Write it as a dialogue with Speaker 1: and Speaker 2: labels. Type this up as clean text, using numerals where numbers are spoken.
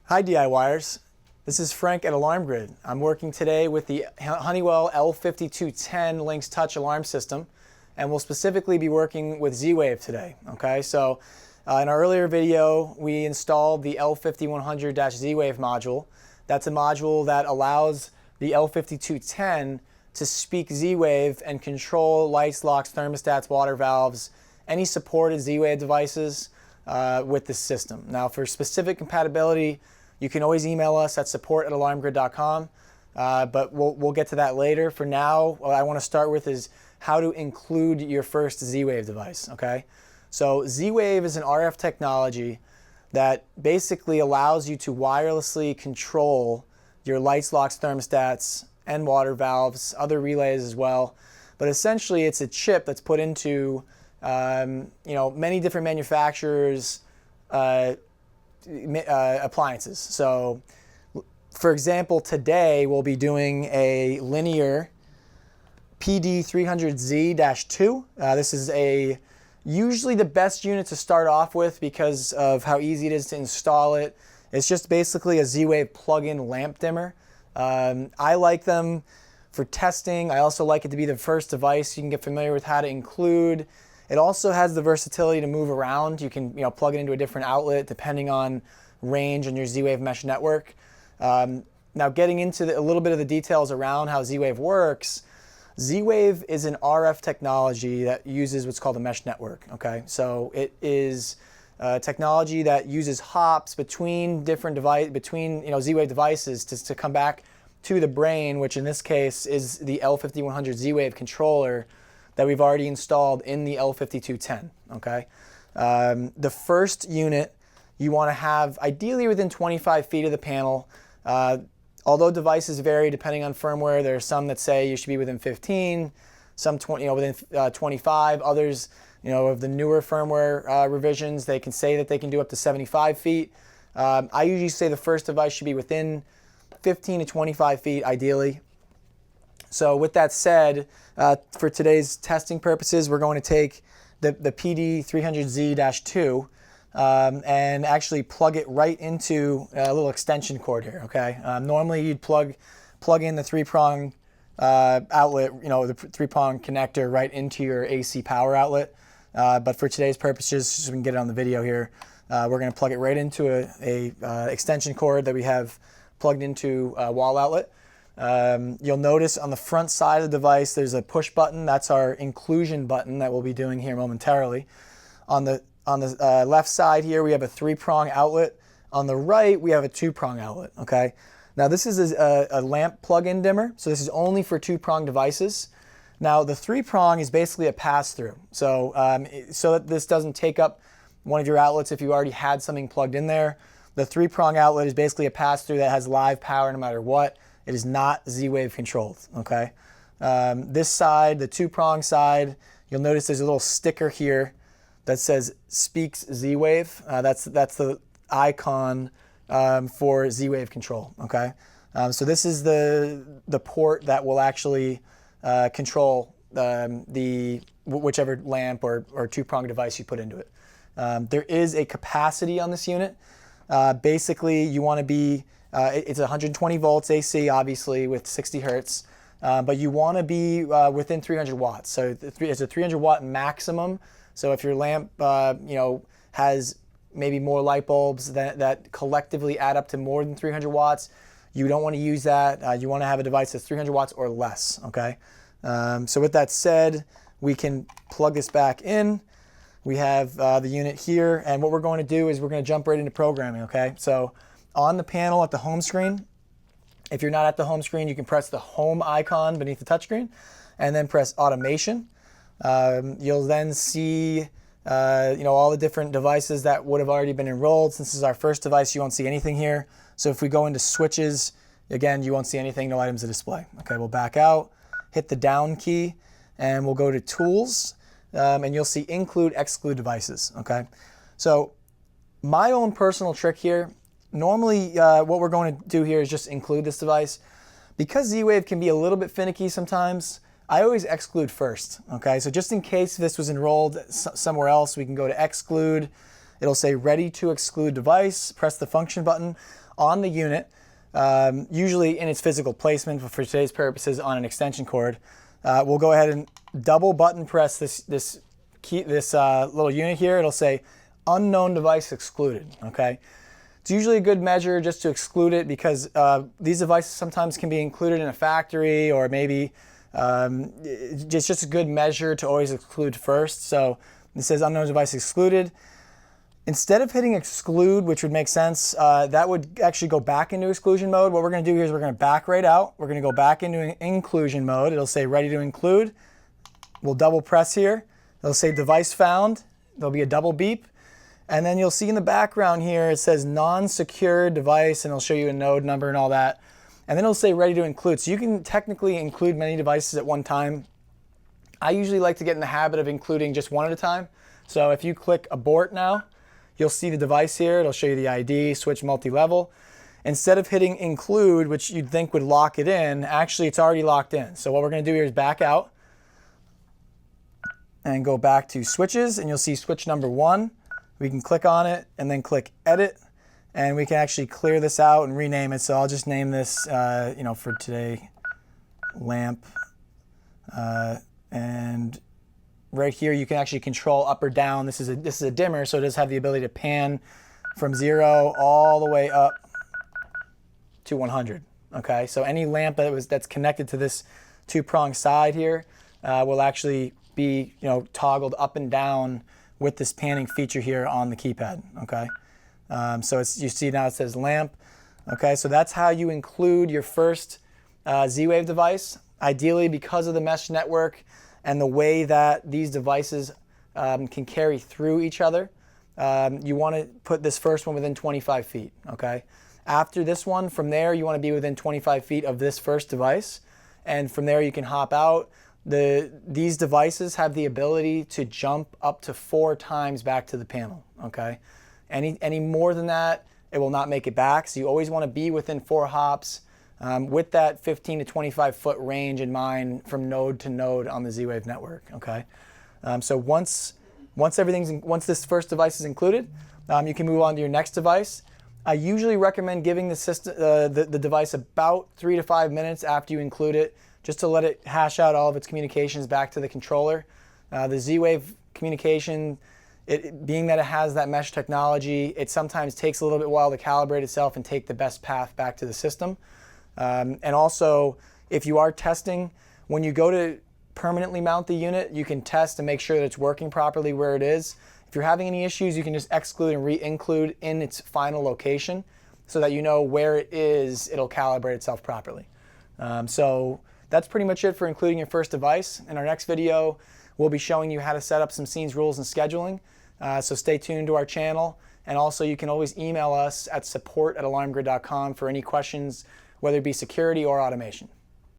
Speaker 1: Hi DIYers, this is Frank at Alarm Grid. I'm working today with the Honeywell L5210 Lynx Touch Alarm System, and we'll specifically be working with Z-Wave today. Okay, so in our earlier video we installed the L5100-Z-Wave module. That's a module that allows the L5210 to speak Z-Wave and control lights, locks, thermostats, water valves, any supported Z-Wave devices with this system. Now for specific compatibility, you can always email us at support@alarmgrid.com, but we'll get to that later. For now, what I want to start with is how to include your first Z-Wave device, okay? So Z-Wave is an RF technology that basically allows you to wirelessly control your lights, locks, thermostats, and water valves, other relays as well. But essentially it's a chip that's put into many different manufacturers' appliances. So for example, today we'll be doing a linear PD300Z-2. This is usually the best unit to start off with because of how easy it is to install it. It's just basically a Z-Wave plug-in lamp dimmer. I like them for testing. I also like it to be the first device you can get familiar with how to include. It also has the versatility to move around. You can plug it into a different outlet depending on range on your Z-Wave mesh network. Now getting into a little bit of the details around how Z-Wave works, Z-Wave is an RF technology that uses what's called a mesh network. Okay, so it is technology that uses hops between different Z-Wave devices to come back to the brain, which in this case is the L5100 Z-Wave controller that we've already installed in the L5210. Okay, the first unit you want to have ideally within 25 feet of the panel. Although devices vary depending on firmware, there are some that say you should be within 15, some within 25. Others, of the newer firmware revisions, they can say that they can do up to 75 feet. I usually say the first device should be within 15 to 25 feet ideally. So with that said, for today's testing purposes, we're going to take the PD300Z-2 and actually plug it right into a little extension cord here. Okay. Normally you'd plug in the three-prong outlet, the three-prong connector right into your AC power outlet. But for today's purposes, so we can get it on the video here, we're going to plug it right into a extension cord that we have plugged into a wall outlet. You'll notice on the front side of the device there's a push button. That's our inclusion button that we'll be doing here momentarily. On the left side here we have a three-prong outlet. On the right we have a two-prong outlet. Okay, now this is a lamp plug-in dimmer, so this is only for two-prong devices. Now the three-prong is basically a pass-through, so that this doesn't take up one of your outlets if you already had something plugged in there. The three-prong outlet is basically a pass-through that has live power no matter what. It is not Z-Wave controlled. Okay, this side, the two-prong side, you'll notice there's a little sticker here that says "Speaks Z-Wave." That's the icon for Z-Wave control. Okay, so this is the port that will actually control whichever lamp or two-prong device you put into it. There is a capacity on this unit. Basically, you want to be it's 120 volts AC, obviously with 60 hertz, but you want to be within 300 watts. So it's a 300 watt maximum. So if your lamp has maybe more light bulbs that collectively add up to more than 300 watts, you don't want to use that. You want to have a device that's 300 watts or less. Okay. So with that said, we can plug this back in. We have the unit here, and what we're going to do is we're going to jump right into programming. Okay. So on the panel at the home screen, if you're not at the home screen, you can press the home icon beneath the touchscreen and then press automation. You'll then see all the different devices that would have already been enrolled. Since this is our first device, you won't see anything here. So if we go into switches, again, you won't see anything, no items to display. Okay, we'll back out, hit the down key, and we'll go to tools, and you'll see include, exclude devices. Okay, so my own personal trick here, normally what we're going to do here is just include this device. Because Z-Wave can be a little bit finicky sometimes, I always exclude first. Okay, so just in case this was enrolled somewhere else, we can go to exclude. It'll say ready to exclude device, press the function button. on the unit, usually in its physical placement, but for today's purposes on an extension cord. We'll go ahead and double button press this little unit here. It'll say unknown device excluded, okay? It's usually a good measure just to exclude it because these devices sometimes can be included in a factory, or maybe it's just a good measure to always exclude first. So it says unknown device excluded. Instead of hitting exclude, which would make sense, that would actually go back into exclusion mode. What we're going to do here is we're going to back right out. We're going to go back into inclusion mode. It'll say ready to include. We'll double press here. It'll say device found. There'll be a double beep. And then you'll see in the background here, it says non-secure device, and it'll show you a node number and all that. And then it'll say ready to include. So you can technically include many devices at one time. I usually like to get in the habit of including just one at a time. So if you click abort now, you'll see the device here. It'll show you the ID, switch multi-level. Instead of hitting include, which you'd think would lock it in, actually it's already locked in. So what we're going to do here is back out and go back to switches, and you'll see switch number 1. We can click on it and then click edit, and we can actually clear this out and rename it. So I'll just name this, for today, lamp. And right here you can actually control up or down. This is a dimmer, so it does have the ability to pan from 0 all the way up to 100. Okay, so any lamp that's connected to this 2-prong side here will actually be toggled up and down with this panning feature here on the keypad. Okay, so you see now it says lamp. Okay, so that's how you include your first Z-Wave device. Ideally, because of the mesh network and the way that these devices can carry through each other, you want to put this first one within 25 feet. Okay, after this one, from there you want to be within 25 feet of this first device, and from there you can hop out. These devices have the ability to jump up to 4 times back to the panel. Okay, any more than that, it will not make it back. So you always want to be within 4 hops with that 15 to 25 foot range in mind from node to node on the Z-Wave network. Okay, so once this first device is included, you can move on to your next device. I usually recommend giving the system the device about 3 to 5 minutes after you include it, just to let it hash out all of its communications back to the controller. The Z-Wave communication, being that it has that mesh technology, it sometimes takes a little bit while to calibrate itself and take the best path back to the system. And also, if you are testing, when you go to permanently mount the unit, you can test and make sure that it's working properly where it is. If you're having any issues, you can just exclude and re-include in its final location so that you know where it is, it'll calibrate itself properly. So that's pretty much it for including your first device. In our next video, we'll be showing you how to set up some scenes, rules, and scheduling. So stay tuned to our channel. And also you can always email us at support@alarmgrid.com for any questions, whether it be security or automation.